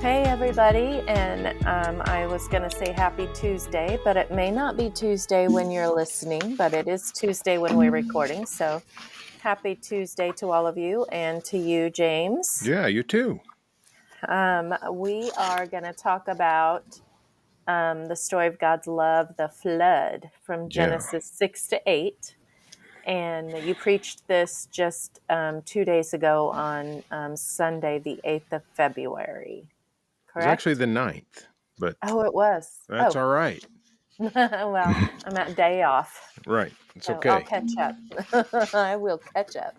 Hey everybody, and I was going to say happy Tuesday, but it may not be Tuesday when you're listening, but it is Tuesday when we're recording. So happy Tuesday to all of you and to you, James. Yeah, you too. We are going to talk about the story of God's love, the flood, from Yeah. Genesis 6 to 8. And you preached this just 2 days ago on Sunday, the 8th of February. It was actually Correct? the 9th, but Oh, it was. that's Oh, all right. well, I'm at day off, Right. It's so I'll okay. catch up. I will catch up.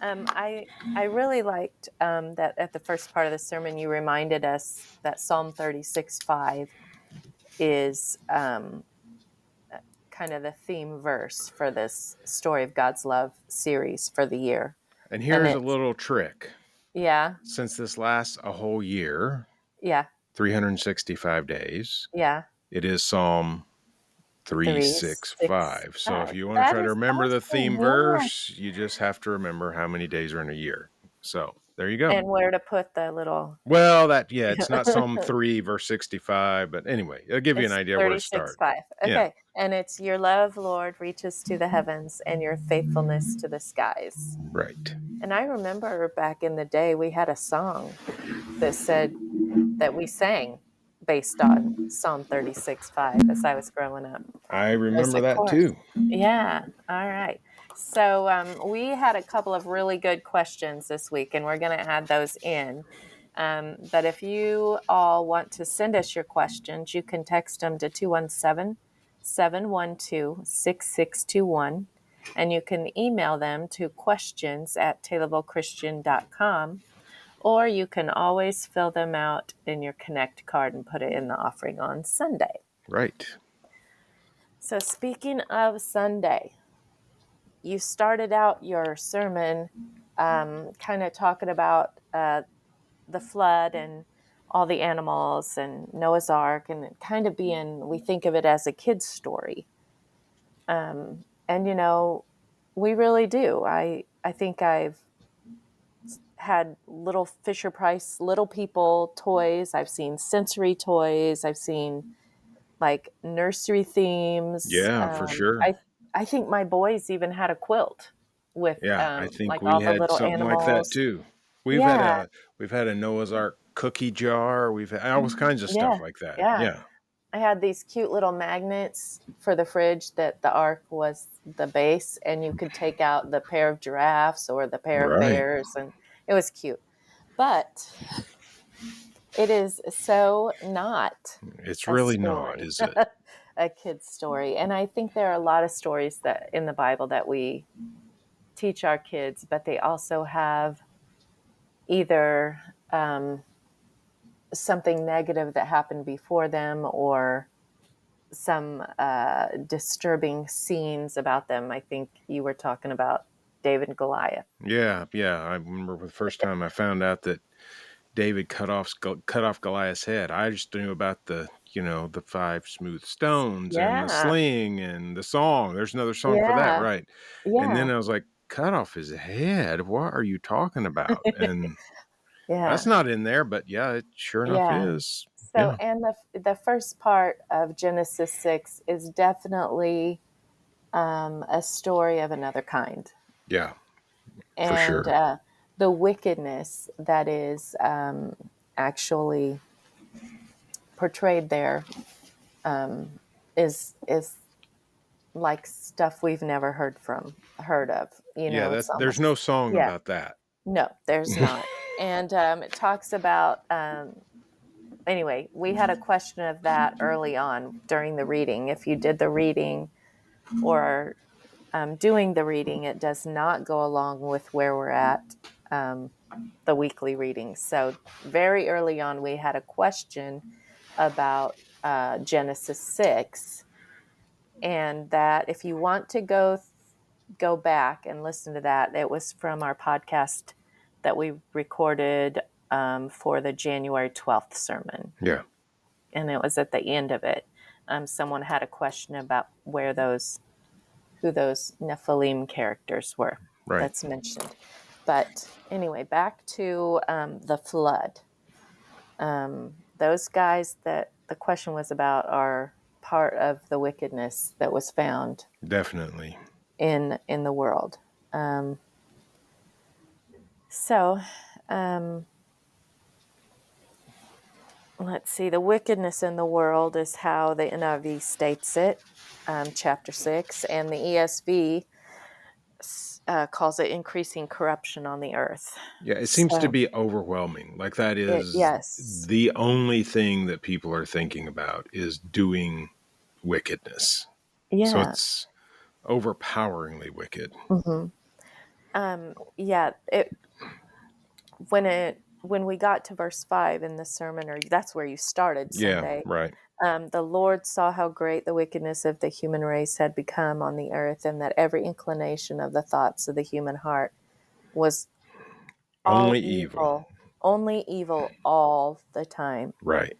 I really liked that at the first part of the sermon you reminded us that Psalm 36:5 is kind of the theme verse for this story of God's love series for the year. And And here's a it's, little trick. yeah, Since this lasts a whole year, yeah, 365 days, yeah, it is Psalm 3, 6, 365. So if 5. you want to That try to is remember the awesome. theme Yeah. verse, you just have to remember how many days are in a year. So there you go. And where to put the little. Well, it's not Psalm 3, verse 65, but anyway, it'll give you an It's idea where to start. 36:5. Yeah, Okay. And it's your love, Lord, reaches to the heavens and your faithfulness to the skies. right. And I remember back in the day, we had a song that said that we sang based on Psalm 36:5 as I was growing up. I As remember a that chorus. too. Yeah. All right. So we had a couple of really good questions this week, and we're going to add those in. But if you all want to send us your questions, you can text them to 217-712-6621. And you can email them to questions@taylorvillechristian.com. Or you can always fill them out in your Connect card and put it in the offering on Sunday. Right. So speaking of Sunday, you started out your sermon kind of talking about the flood and all the animals and Noah's Ark, and kind of being, we think of it as a kid's story. And, we really do. I think I've had little Fisher Price, little people toys. I've seen sensory toys. I've seen like nursery themes. Yeah, for sure. I think my boys even had a quilt with Yeah, I think like we all the had little something like that animals. too. We've had Yeah, a we've had a Noah's Ark cookie jar. We've had all kinds of yeah, stuff like that. yeah. Yeah. I had these cute little magnets for the fridge that the ark was the base, and you could take out the pair of giraffes or the pair of Right. bears, and it was cute. But it is so not It's a really not, story, is it? a kid's story. And I think there are a lot of stories that in the Bible that we teach our kids, but they also have either something negative that happened before them or some disturbing scenes about them. I think you were talking about David and Goliath. Yeah, yeah. I remember the first time I found out that David cut off Goliath's head. I just knew about the five smooth stones and the Yeah, sling and the song. There's another song for that, yeah, right? And yeah, then I was like, cut off his head? What are you talking about? And that's yeah, not in there, but yeah, it sure enough yeah. is. So, Yeah. and the first part of Genesis 6 is definitely a story of another kind. Yeah, for And sure. the wickedness that is actually portrayed there is like stuff we've never heard of. Yeah, It's there's no almost, song yeah, about that. no, there's not. And it talks about, anyway, we had a question of that early on during the reading. If you did the reading or doing the reading, it does not go along with where we're at, the weekly readings. So very early on, we had a question about Genesis 6, and that if you want to go back and listen to that, it was from our podcast that we recorded for the January 12th sermon, Yeah, and it was at the end of it. Someone had a question about who those Nephilim characters were right. that's mentioned. But anyway, back to the flood. Those guys that the question was about are part of the wickedness that was found Definitely. in the world. Um, so let's see. The wickedness in the world is how the NIV states it, chapter 6, and the ESV calls it increasing corruption on the earth. Yeah, it seems to So, be overwhelming. Like that is yes. the only thing that people are thinking about is doing wickedness. So Yeah. it's overpoweringly wicked. hmm yeah. When we got to verse 5 in the sermon, or that's where you started Yeah, Sunday. right. The Lord saw how great the wickedness of the human race had become on the earth, and that every inclination of the thoughts of the human heart was all Only evil. evil, only evil all the time. Right.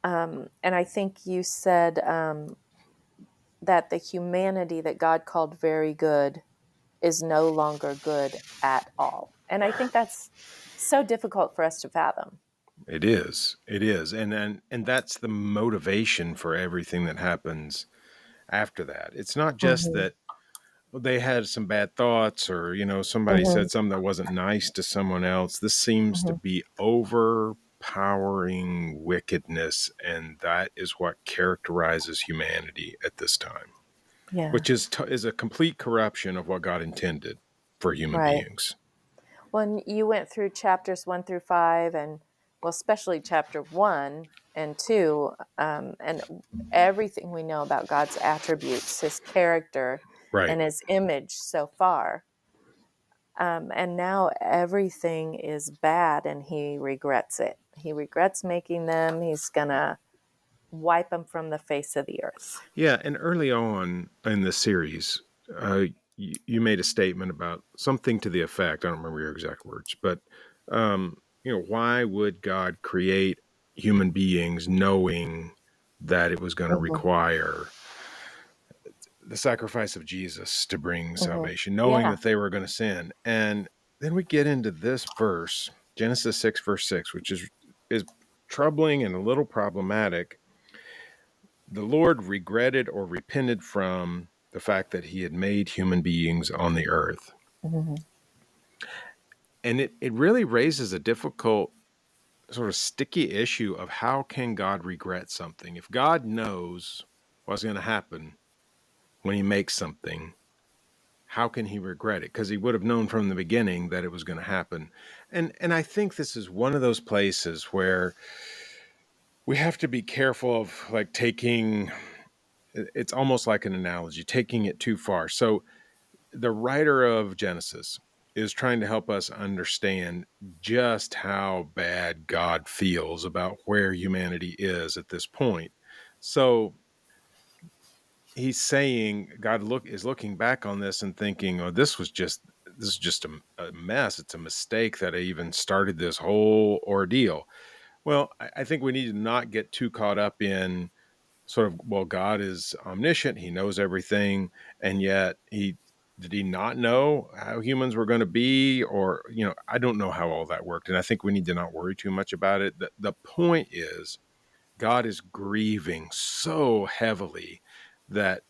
And I think you said that the humanity that God called very good is no longer good at all. And I think that's so difficult for us to fathom. It is. It is. And that's the motivation for everything that happens after that. It's not just hmm that they had some bad thoughts or, somebody hmm said something that wasn't nice to someone else. This seems to hmm be overpowering wickedness. And that is what characterizes humanity at this time, Yeah, which is a complete corruption of what God intended for human right. beings. When you went through chapters 1 through 5, and well, especially chapter 1 and 2, and everything we know about God's attributes, his character, Right. and his image so far. And now everything is bad and he regrets it. He regrets making them. He's going to wipe them from the face of the earth. Yeah, and early on in the series, you made a statement about something to the effect. I don't remember your exact words, but why would God create human beings knowing that it was going to hmm require the sacrifice of Jesus to bring hmm salvation, knowing Yeah. that they were going to sin? And then we get into this verse, Genesis 6, verse 6, which is troubling and a little problematic. The Lord regretted or repented from the fact that he had made human beings on the earth. hmm And it really raises a difficult, sort of sticky issue of how can God regret something? If God knows what's going to happen when he makes something, how can he regret it? Because he would have known from the beginning that it was going to happen. And I think this is one of those places where we have to be careful of like taking, it's almost like an analogy, taking it too far. So the writer of Genesis is trying to help us understand just how bad God feels about where humanity is at this point. So he's saying is looking back on this and thinking, "Oh, this is just a mess. It's a mistake that I even started this whole ordeal." Well, I think we need to not get too caught up in sort of, well, God is omniscient, he knows everything, and yet he did he not know how humans were going to be? Or, I don't know how all that worked, and I think we need to not worry too much about it. The point is, God is grieving so heavily that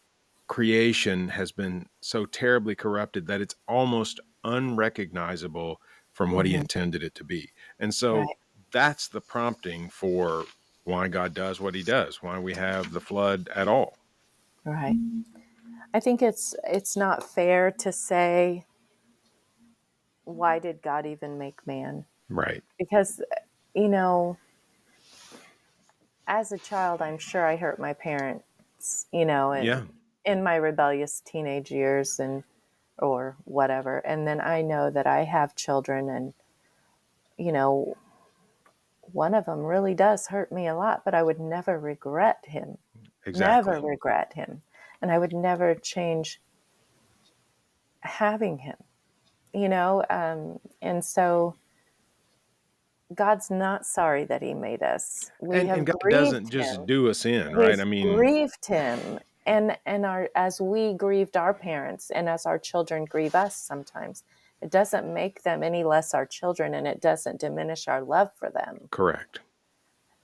creation has been so terribly corrupted that it's almost unrecognizable from what he hmm intended it to be. And so Right. that's the prompting for why God does what he does, why we have the flood at all. Right. I think it's not fair to say, why did God even make man? Right. Because, you know, as a child, I'm sure I hurt my parents, Yeah. in my rebellious teenage years and or whatever. And then I know that I have children, and you know, one of them really does hurt me a lot, but I would never regret him. Never Exactly. regret him. And I would never change having him, and so God's not sorry that he made us. We And have God doesn't grieved just him. do us in, right? We've I mean, grieved him, and our as we grieved our parents, and as our children grieve us sometimes, It doesn't make them any less our children, and it doesn't diminish our love for them. Correct.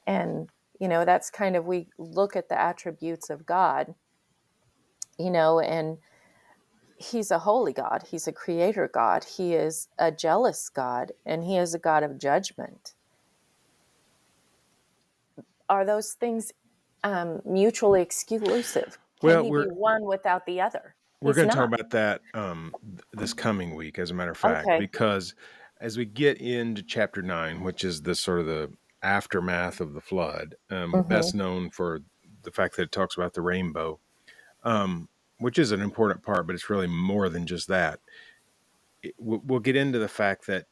And, that's kind of, we look at the attributes of God, and He's a holy God. He's a creator God. He is a jealous God, and He is a God of judgment. Are those things mutually exclusive? Can Well, He be one without the other? we're He's going to talk not. about that this coming week, as a matter of fact, Okay. because as we get into chapter 9, which is the sort of the aftermath of the flood, best Mm-hmm. known for the fact that it talks about the rainbow, which is an important part, but it's really more than just that. We'll get into the fact that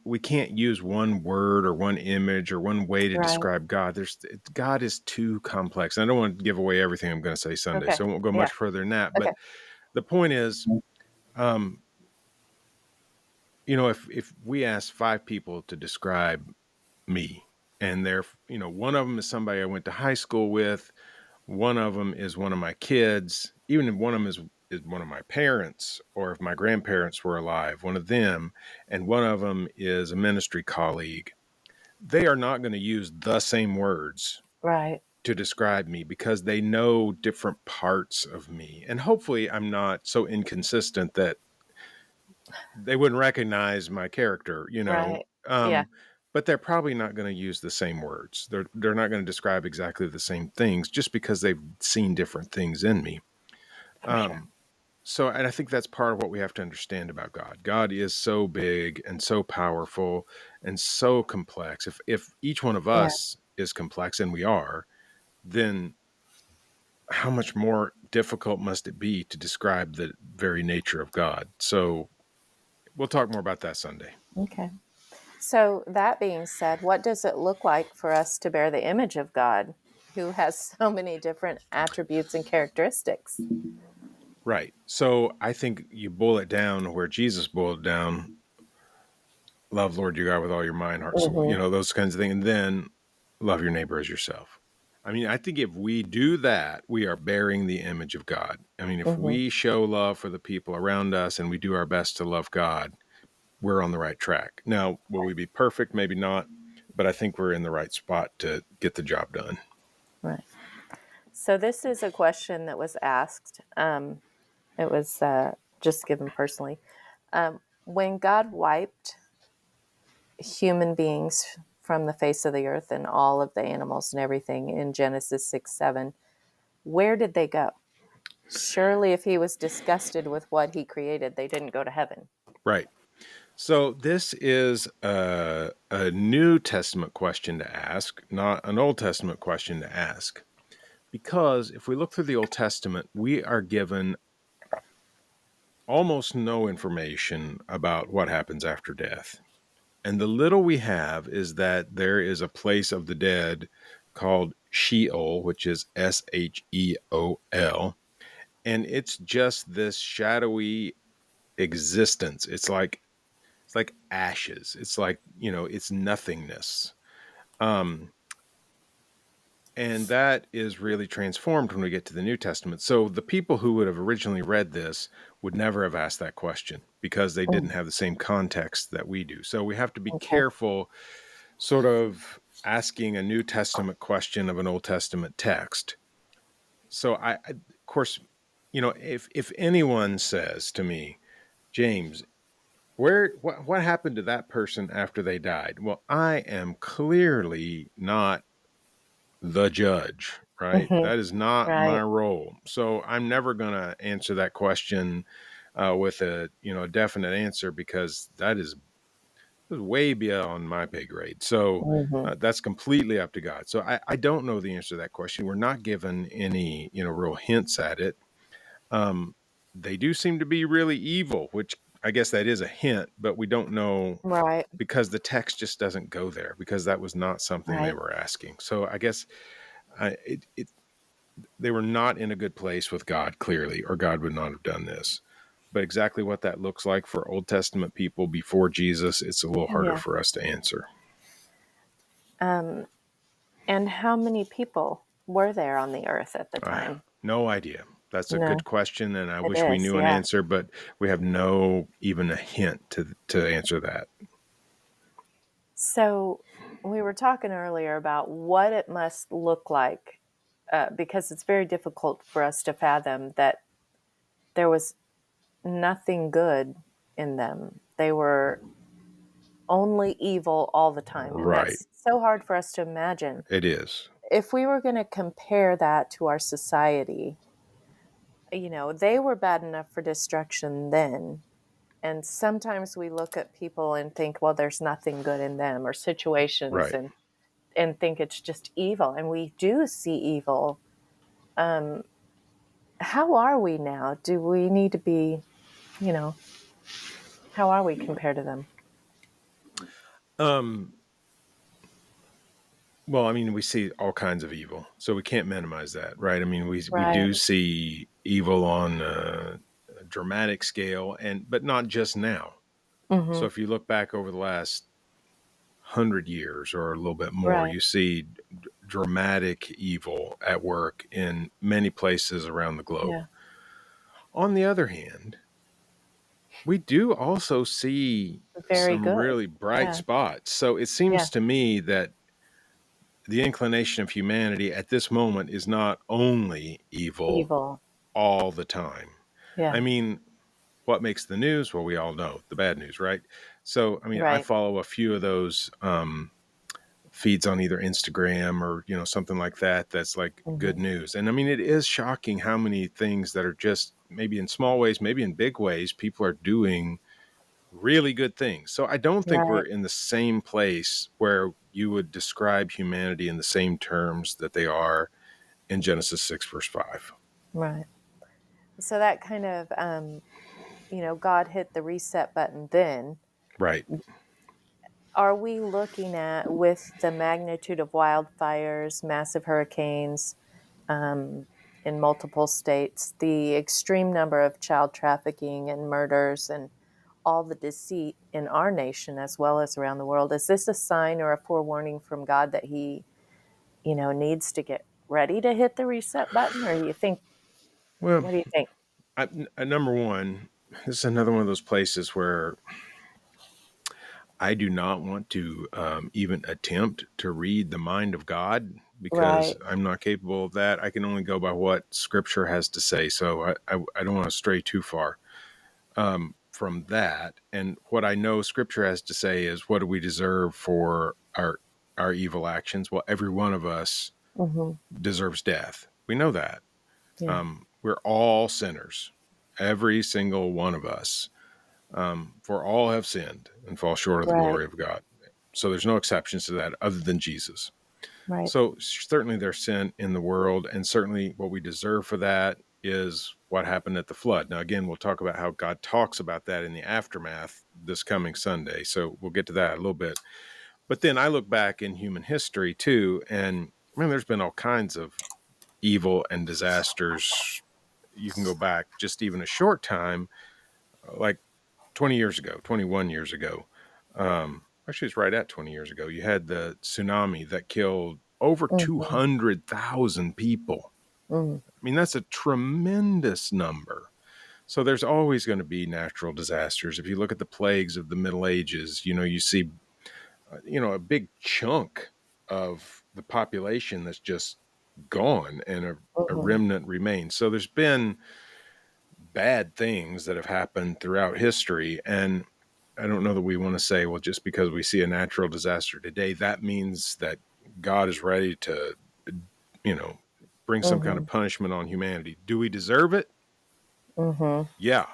we can't use one word or one image or one way to Right. describe God. God is too complex. I don't want to give away everything I'm going to say Sunday, Okay. so I won't go Yeah. much further than that. Okay. But the point is, um, if we ask 5 people to describe me, and they're, one of them is somebody I went to high school with, one of them is one of my kids, even if one of them is one of my parents, or if my grandparents were alive, one of them, and one of them is a ministry colleague, they are not going to use the same words Right. to describe me because they know different parts of me. And hopefully I'm not so inconsistent that they wouldn't recognize my character, Right. Yeah. but they're probably not going to use the same words. They're not going to describe exactly the same things just because they've seen different things in me. For sure. Um, and I think that's part of what we have to understand about God. God is so big and so powerful and so complex. If each one of Yeah. us is complex, and we are, then how much more difficult must it be to describe the very nature of God? So we'll talk more about that Sunday. Okay. So, that being said, what does it look like for us to bear the image of God, who has so many different attributes and characteristics? Right. So I think you boil it down where Jesus boiled it down: love Lord your God with all your mind, heart, soul, Mm-hmm. those kinds of things. And then love your neighbor as yourself. I mean, I think if we do that, we are bearing the image of God. I mean, if Mm-hmm. we show love for the people around us and we do our best to love God, we're on the right track. Now, will we be perfect? Maybe not, but I think we're in the right spot to get the job done. Right. So, this is a question that was asked. It was just given personally. When God wiped human beings from the face of the earth and all of the animals and everything in Genesis 6:7, where did they go? Surely, if He was disgusted with what He created, they didn't go to heaven. Right. So this is a New Testament question to ask, not an Old Testament question to ask. Because if we look through the Old Testament, we are given almost no information about what happens after death. And the little we have is that there is a place of the dead called Sheol, which is Sheol. And it's just this shadowy existence. It's like ashes. It's like, it's nothingness. Um, And that is really transformed when we get to the New Testament. So the people who would have originally read this would never have asked that question because they didn't Mm, have the same context that we do. So we have to be okay. careful sort of asking a New Testament question of an Old Testament text. So of course, if anyone says to me, James, what happened to that person after they died? Well, I am clearly not the judge, right? Hmm. That is not my Right. role. So I'm never going to answer that question with a definite answer, because that is way beyond my pay grade. So Hmm. that's completely up to God. So I don't know the answer to that question. We're not given any, real hints at it. Um, they do seem to be really evil, which I guess that is a hint, but we don't know Right. because the text just doesn't go there, because that was not something they Right. were asking. So I guess they were not in a good place with God, clearly, or God would not have done this. But exactly what that looks like for Old Testament people before Jesus, it's a little harder Yeah. for us to answer. And how many people were there on the earth at the I have time? no idea. That's a good No, question, and I it wish we is. knew an Yeah. answer, but we have no even a hint to answer that. So we were talking earlier about what it must look like, because it's very difficult for us to fathom that there was nothing good in them. They were only evil all the time. And Right. that's so hard for us to imagine. It is. If we were going to compare that to our society, they were bad enough for destruction then. And sometimes we look at people and think, well, there's nothing good in them, or situations, Right. and think it's just evil. And we do see evil. Um, how are we now? Do we need to be, you know, how are we compared to them? Um, well, I mean, we see all kinds of evil, so we can't minimize that, right? I mean, we Right. do see evil on a dramatic scale, but not just now. So Hmm. if you look back over the last 100 years or a little bit more, Right. you see dramatic evil at work in many places around the globe. Yeah. On the other hand, we do also see Very some good. really bright Yeah. spots. So it Yeah. seems to me that the inclination of humanity at this moment is not only evil Evil. all the time. I Yeah. mean, what makes the news? Well, we all know the bad news, right? So, I mean, I Right. follow a few of those feeds on either Instagram or, something like that. That's like good Hmm. news. And I mean, it is shocking how many things that are just maybe in small ways, maybe in big ways, people are doing really good things. So I don't think we're Right. in the same place where you would describe humanity in the same terms that they are in Genesis 6, verse 5. Right. So that kind of, God hit the reset button then. Right. Are we looking at, with the magnitude of wildfires, massive hurricanes, um, in multiple states, the extreme number of child trafficking and murders, and all the deceit in our nation as well as around the world? Is this a sign or a forewarning from God that He, needs to get ready to hit the reset button? Or you think, Well, what do you think? number one, this is another one of those places where I do not want to even attempt to read the mind of God because Right. I'm not capable of that. I can only go by what Scripture has to say. So I don't want to stray too far from that. And what I know Scripture has to say is, what do we deserve for our evil actions? Well, every one of us Hmm. deserves death. We know that. Yeah. We're all sinners, every single one of us. For all have sinned and fall short of the Right. glory of God. So there's no exceptions to that other than Jesus. Right. So certainly there's sin in the world, and certainly what we deserve for that is what happened at the flood. Now, again, we'll talk about how God talks about that in the aftermath this coming Sunday. So we'll get to that a little bit. But then I look back in human history too, and I mean, there's been all kinds of evil and disasters. You can go back just even a short time, like 20 years ago, 21 years ago. Actually, it's right at 20 years ago. You had the tsunami that killed over Hmm. 200,000 people. Hmm. I mean, that's a tremendous number. So there's always going to be natural disasters. If you look at the plagues of the Middle Ages, you see, a big chunk of the population that's just gone and a Hmm. remnant remains. So there's been bad things that have happened throughout history. And I don't know that we want to say, well, just because we see a natural disaster today, that means that God is ready to, you know, bring some kind of Hmm. punishment on humanity. Do we deserve it? Hmm. Yeah.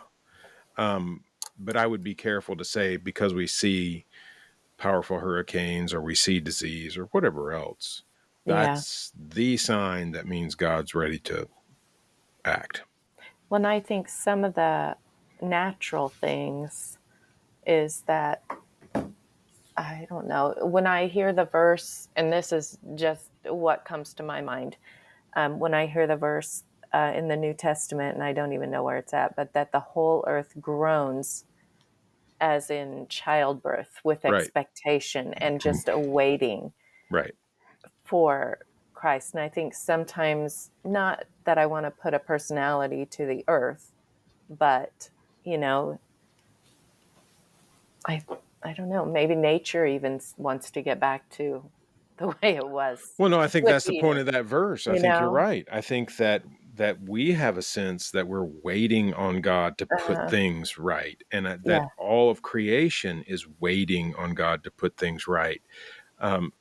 Um, but I would be careful to say, because we see powerful hurricanes or we see disease or whatever else, Yeah. that's the sign that means God's ready to act. Well, and I think some of the natural things is that, I don't know, when I hear the verse, and this is just what comes to my mind, when I hear the verse in the New Testament, and I don't even know where it's at, but that the whole earth groans as in childbirth with Right. expectation and just awaiting Right. for Christ. And I think sometimes, not that I want to put a personality to the earth, but, you know, I I don't know, maybe nature even wants to get back to the way it was Well, no, I think with that's the point Eden, of that verse. I you think you're know? right. I think that we have a sense that we're waiting on God to put Uh, things right, and that yeah. all of creation is waiting on God to put things right.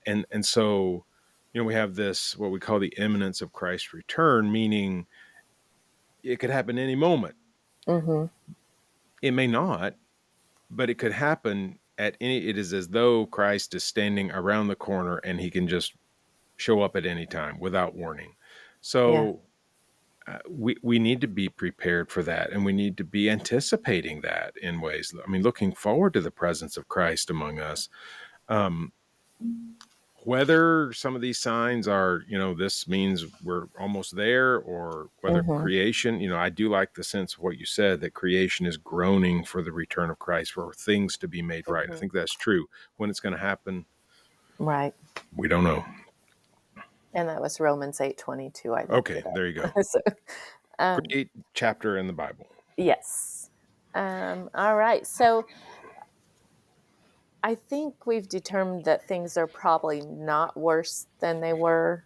And so, we have this what we call the imminence of Christ's return, meaning it could happen any moment. Mhm. It may not, but it could happen at any. It is as though Christ is standing around the corner and he can just show up at any time without warning. Yeah. So we need to be prepared for that, and we need to be anticipating that in ways. I mean, looking forward to the presence of Christ among us. Um, whether some of these signs are, this means we're almost there, or whether Mhm. creation, I do like the sense of what you said, that creation is groaning for the return of Christ, for things to be made right. I Mhm. think that's true. When it's going to happen, Right. we don't know. And that was Romans 8:22. I looked Okay, it there you go. up. So, um, Great chapter in the Bible. yes. All right. So I think we've determined that things are probably not worse than they were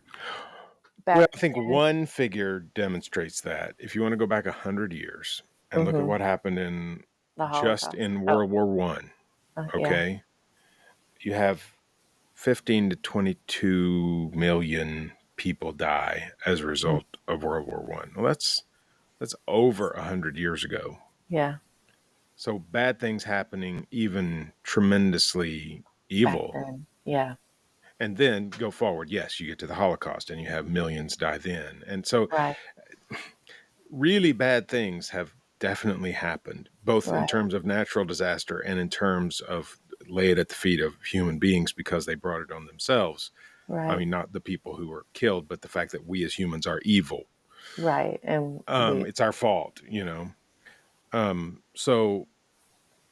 Well, back I think then. one figure demonstrates that. If you want to go back 100 years and look at Mhm. what happened in The just Holocaust. in Oh, World War One, yeah. okay, you have 15 to 22 million people die as a Mm. result of World War One. Well, that's over 100 years ago. Yeah. So bad things happening, even tremendously Back evil. then. Yeah. And then go forward. Yes, you get to the Holocaust and you have millions die then. And so Right. really bad things have definitely happened, both in Right. terms of natural disaster and in terms of lay it at the feet of human beings because they brought it on themselves. I Right. mean, not the people who were killed, but the fact that we as humans are evil. Right. And we It's our fault. So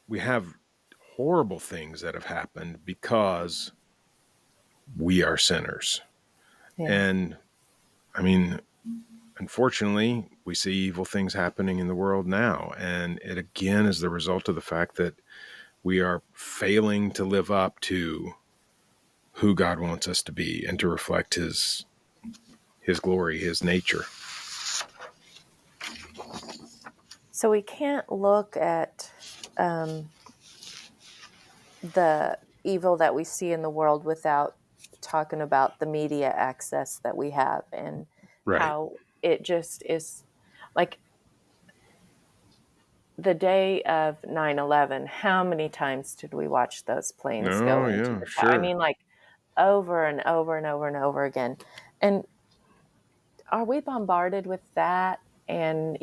we have horrible things that have happened because we are sinners. yeah. And I mean, unfortunately, we see evil things happening in the world now. And it again is the result of the fact that we are failing to live up to who God wants us to be and to reflect his glory, his nature. So we can't look at um, the evil that we see in the world without talking about the media access that we have and Right. how it just is like the day of 9/11. How many times did we watch those planes go No, into yeah, the tower? I sure. mean, like over and over and over and over again. And are we bombarded with that and,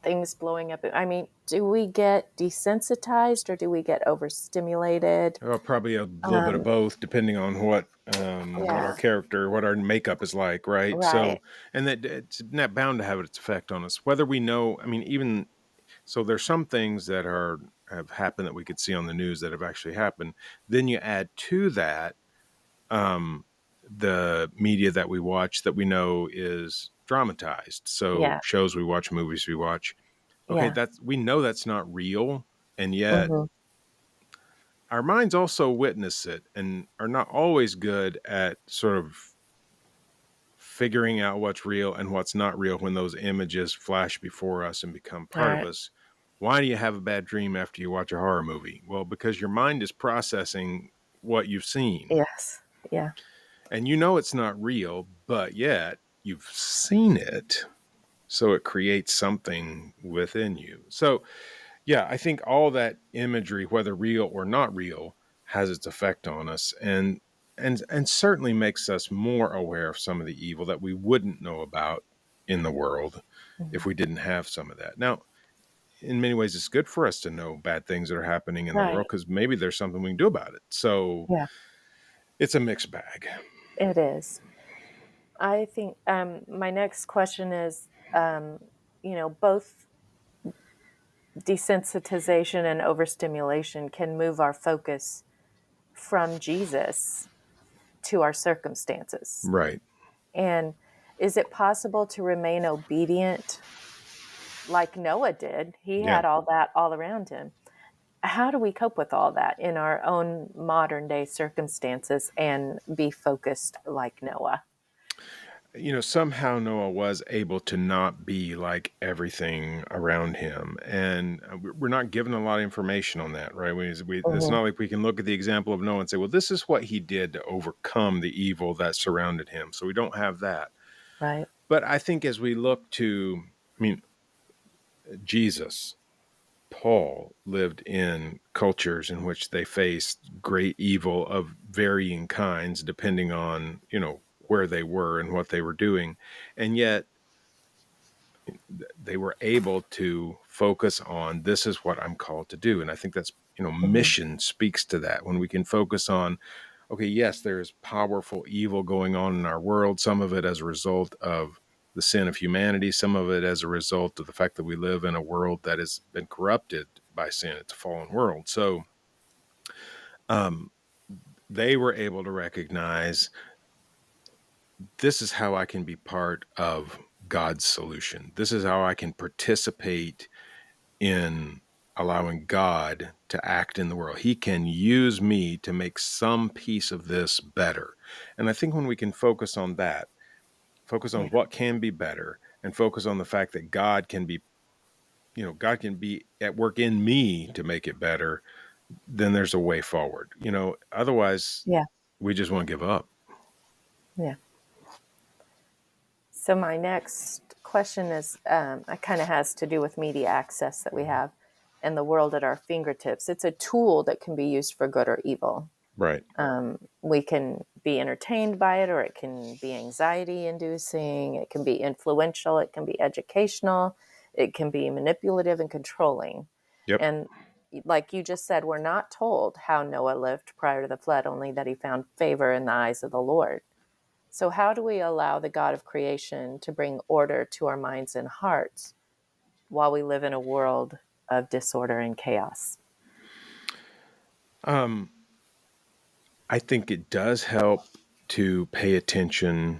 things blowing up? I mean, do we get desensitized or do we get overstimulated? Well, probably a little bit of Um, both, depending on what our yeah, character, what our makeup is like, right? right. So, and that it's not bound to have its effect on us, whether we know. I mean, even so, there's some things that have happened that we could see on the news that have actually happened. Then you add to that um, the media that we watch that we know is dramatized. So Yeah, shows we watch, movies we watch. Okay, yeah. that's we know that's not real, and yet Mhm. our minds also witness it and are not always good at sort of figuring out what's real and what's not real when those images flash before us and become part of Right. us. Why do you have a bad dream after you watch a horror movie? Well, because your mind is processing what you've seen. Yes. Yeah. And you know it's not real, but yet you've seen it. So it creates something within you. So, yeah, I think all that imagery, whether real or not real, has its effect on us and certainly makes us more aware of some of the evil that we wouldn't know about in the world if Mhm. we didn't have some of that. Now, in many ways, it's good for us to know bad things that are happening in the Right. world because maybe there's something we can do about it. So Yeah, it's a mixed bag. it is. I think my next question is both desensitization and overstimulation can move our focus from Jesus to our circumstances. Right. And is it possible to remain obedient like Noah did? He Yeah. had all that all around him. How do we cope with all that in our own modern day circumstances and be focused like Noah? Somehow Noah was able to not be like everything around him, and we're not given a lot of information on that, right? It's Mhm. not like we can look at the example of Noah and say, "Well, this is what he did to overcome the evil that surrounded him." So we don't have that. Right. But I think as we look to, I mean, Jesus, Paul lived in cultures in which they faced great evil of varying kinds, depending on where they were and what they were doing, and yet they were able to focus on, this is what I'm called to do. And I think that's, Mhm. mission speaks to that, when we can focus on, okay, yes, there's powerful evil going on in our world, some of it as a result of the sin of humanity, some of it as a result of the fact that we live in a world that has been corrupted by sin. It's a fallen world. So um, they were able to recognize, this is how I can be part of God's solution. This is how I can participate in allowing God to act in the world. He can use me to make some piece of this better. And I think when we can focus on that, focus on Yeah. what can be better, and focus on the fact that God can be at work in me to make it better, then there's a way forward. Otherwise Yeah. we just want to give up. Yeah. So my next question is, it kind of has to do with media access that we have and the world at our fingertips. It's a tool that can be used for good or evil. Right. We can be entertained by it, or it can be anxiety inducing. It can be influential. It can be educational. It can be manipulative and controlling. Yep. And like you just said, we're not told how Noah lived prior to the flood, only that he found favor in the eyes of the Lord. So, how do we allow the God of creation to bring order to our minds and hearts while we live in a world of disorder and chaos? Um, I think it does help to pay attention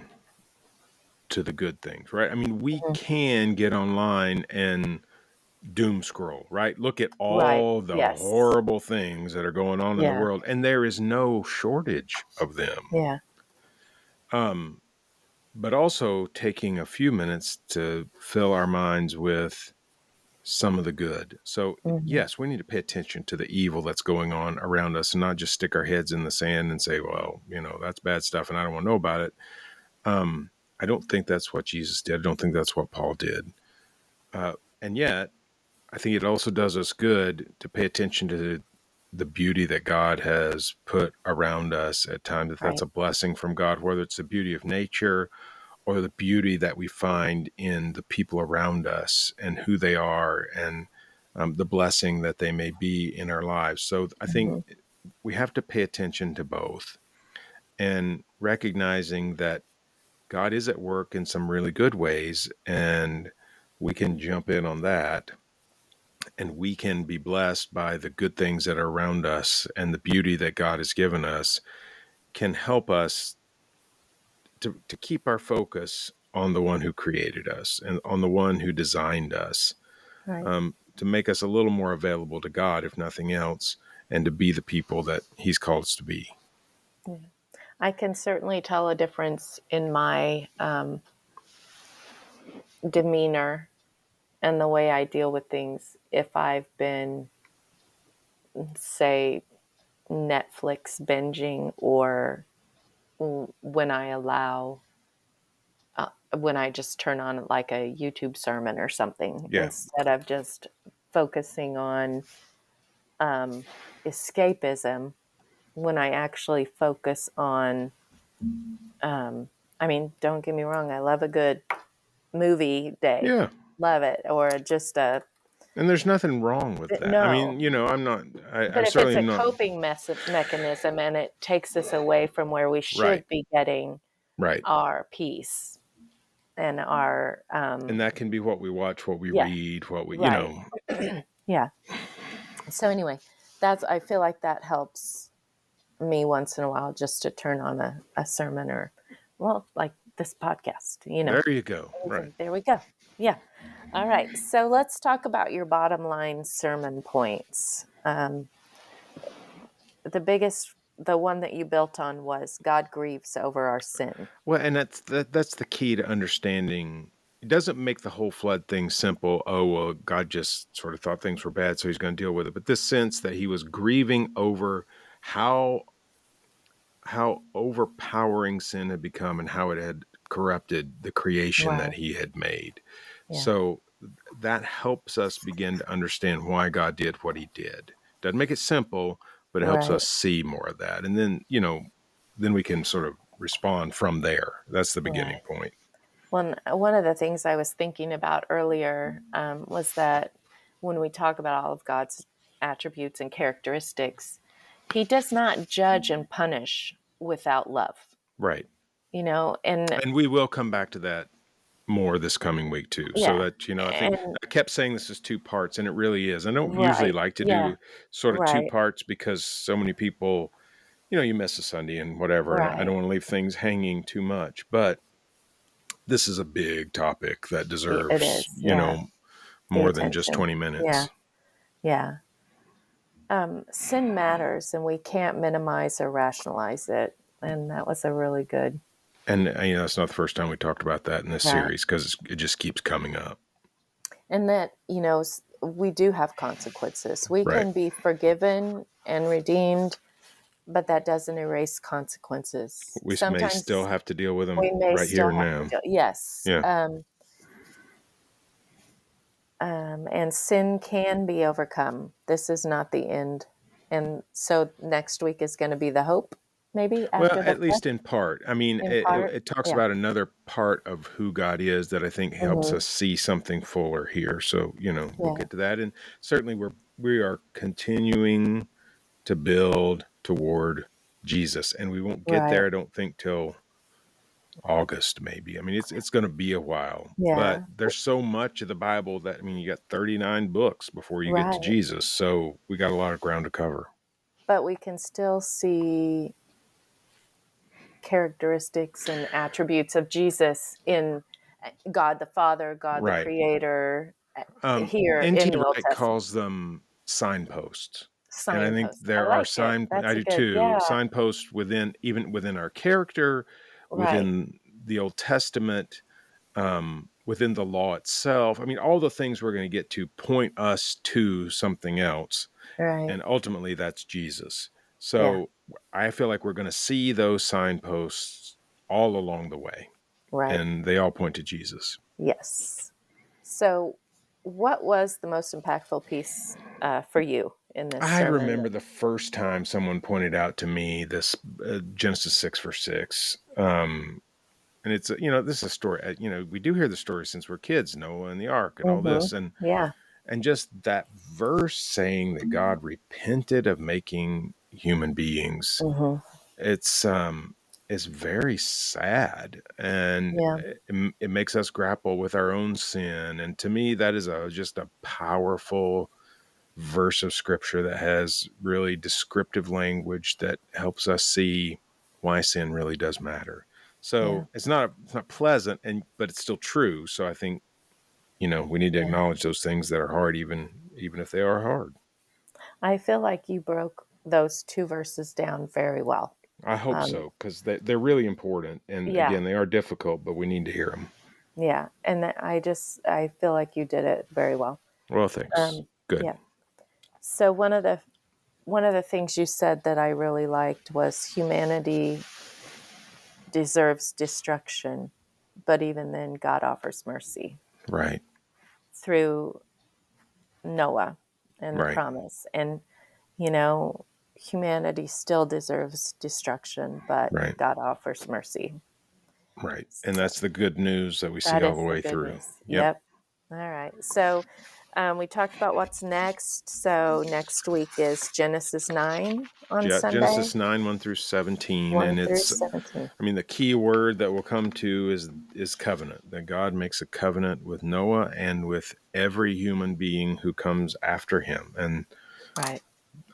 to the good things, right? I mean, we Mhm. can get online and doom scroll, right? Look at Right. all the Yes. horrible things that are going on in the Yeah. world, and there is no shortage of them. Yeah. Um, but also taking a few minutes to fill our minds with some of the good. So, Hmm. yes, we need to pay attention to the evil that's going on around us, and not just stick our heads in the sand and say, well, that's bad stuff and I don't want to know about it. Um, I don't think that's what Jesus did. I don't think that's what Paul did. And yet, I think it also does us good to pay attention to the beauty that God has put around us at times. If that's Right. a blessing from God, whether it's the beauty of nature or the beauty that we find in the people around us and who they are, and the blessing that they may be in our lives. So I think Hmm. we have to pay attention to both, and recognizing that God is at work in some really good ways, and we can jump in on that, and we can be blessed by the good things that are around us, and the beauty that God has given us can help us to keep our focus on the one who created us and on the one who designed us, Right. to make us a little more available to God, if nothing else, and to be the people that He's called us to be. Yeah. I can certainly tell a difference in my demeanor and the way I deal with things if I've been, say, Netflix binging, or when I allow, when I just turn on like a YouTube sermon or something Yeah. instead of just focusing on um, escapism, when I actually focus on, um, I mean, don't get me wrong, I love a good movie day, Yeah. love it, or just a, And there's nothing wrong with that. I no. mean, I But if it's certainly a am not. coping mechanism and it takes us away from where we Right. should be getting Right. our peace and our, And that can be what we watch, what we yeah, read, what we, right. Yeah. So anyway, I feel like that helps me once in a while, just to turn on a sermon, or, well, like this podcast, There you go. Right. anything. There we go. Yeah. All right. So let's talk about your bottom line sermon points. The one that you built on was God grieves over our sin. Well, and that's the key to understanding. It doesn't make the whole flood thing simple. Oh, well, God just sort of thought things were bad, so he's going to deal with it. But this sense that he was grieving over how overpowering sin had become and how it had corrupted the creation that Right. he had made. Yeah. So that helps us begin to understand why God did what he did. Doesn't make it simple, but it helps Right. us see more of that. And then, then we can sort of respond from there. That's the beginning Right. point. One of the things I was thinking about earlier was that when we talk about all of God's attributes and characteristics, he does not judge and punish without love, Right. and And we will come back to that more this coming week too. So yeah, that, I think and I kept saying this is two parts, and it really is. I don't usually right, like to yeah, do sort of two right, parts because so many people, you miss a Sunday and whatever, and I right. don't want to leave things hanging too much. But this is a big topic that It deserves, is, yeah, the more than just attention, 20 yeah, minutes. yeah. Sin matters, and we can't minimize or rationalize it, and that was a really good, And, it's not the first time we talked about that in this right. series because it just keeps coming up. And that, we do have consequences. We Right. can be forgiven and redeemed, but that doesn't erase consequences. We may still Sometimes have to deal with we them may right here still and have to now. deal. Yes. Yeah. And sin can be overcome. This is not the end. And so next week is going to be the hope, maybe Well, after the at flood, least in part. I mean, in it, part. it talks Yeah. about another part of who God is that I think helps Hmm. us see something fuller here. So, we'll Yeah. get to that. And certainly we are continuing to build toward Jesus. And we won't get Right. there, I don't think, till August, maybe. I mean, it's going to be a while, but Yeah. there's so much of the Bible that, I mean, you got 39 books before you get to Right. Jesus. So we got a lot of ground to cover. But we can still see characteristics and attributes of Jesus in God the Father, God the Right. Creator, here in N.T. the Old Wright Testament. calls them signposts. And I think Signposts. I there are like it. I That's a do good, too, yeah, signposts even within our character, right, within the Old Testament, within the law itself. I mean, all the things we're going to get to point us to something else. right, And ultimately, that's Jesus. yeah, So I feel like we're going to see those signposts all along the way, right, and they all point to Jesus. yes. So, what was the most impactful piece for you in this I sermon? remember the first time someone pointed out to me this Genesis 6 verse 6. And it's, this is a story, we do hear the story since we're kids, Noah and the ark and all Mm-hmm. this. Yeah. And just that verse saying that God repented of making human beings, Mm-hmm. it's very sad. And Yeah. it makes us grapple with our own sin. And to me, that is just a powerful verse of scripture that has really descriptive language that helps us see why sin really does matter. Yeah. So it's not pleasant, but it's still true. So I think, we need to Yeah. acknowledge those things that are hard, even if they are hard. I feel like you broke those two verses down very well. I hope Um, so, because they're really important. And yeah. again, they are difficult, but we need to hear them. Yeah. And I feel like you did it very well. Well, thanks. Good. Yeah. So one of the things you said that I really liked was humanity deserves destruction, but even then God offers mercy Right. through Noah and the Right. promise. And you know, humanity still deserves destruction, but Right. God offers mercy. Right. And that's the good news that we see That all the is the way good through. news. Yep. Yep. All right. So we talked about what's next. So next week is Genesis 9 on Yeah, Sunday, Genesis 9, 1 through 17. 1 And through it's, 17. I mean, the key word that we'll come to is covenant, that God makes a covenant with Noah and with every human being who comes after him. And Right.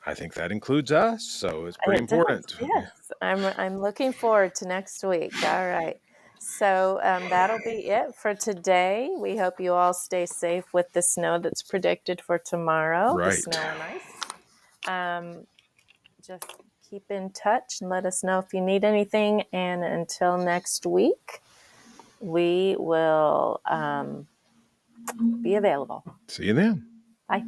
I think that includes us. So it's pretty It does. important. Yes. I'm looking forward to next week. All right. So that'll be it for today. We hope you all stay safe with the snow that's predicted for tomorrow, the Right. snow and ice. Just keep in touch and let us know if you need anything. And until next week, we will be available. See you then. Bye.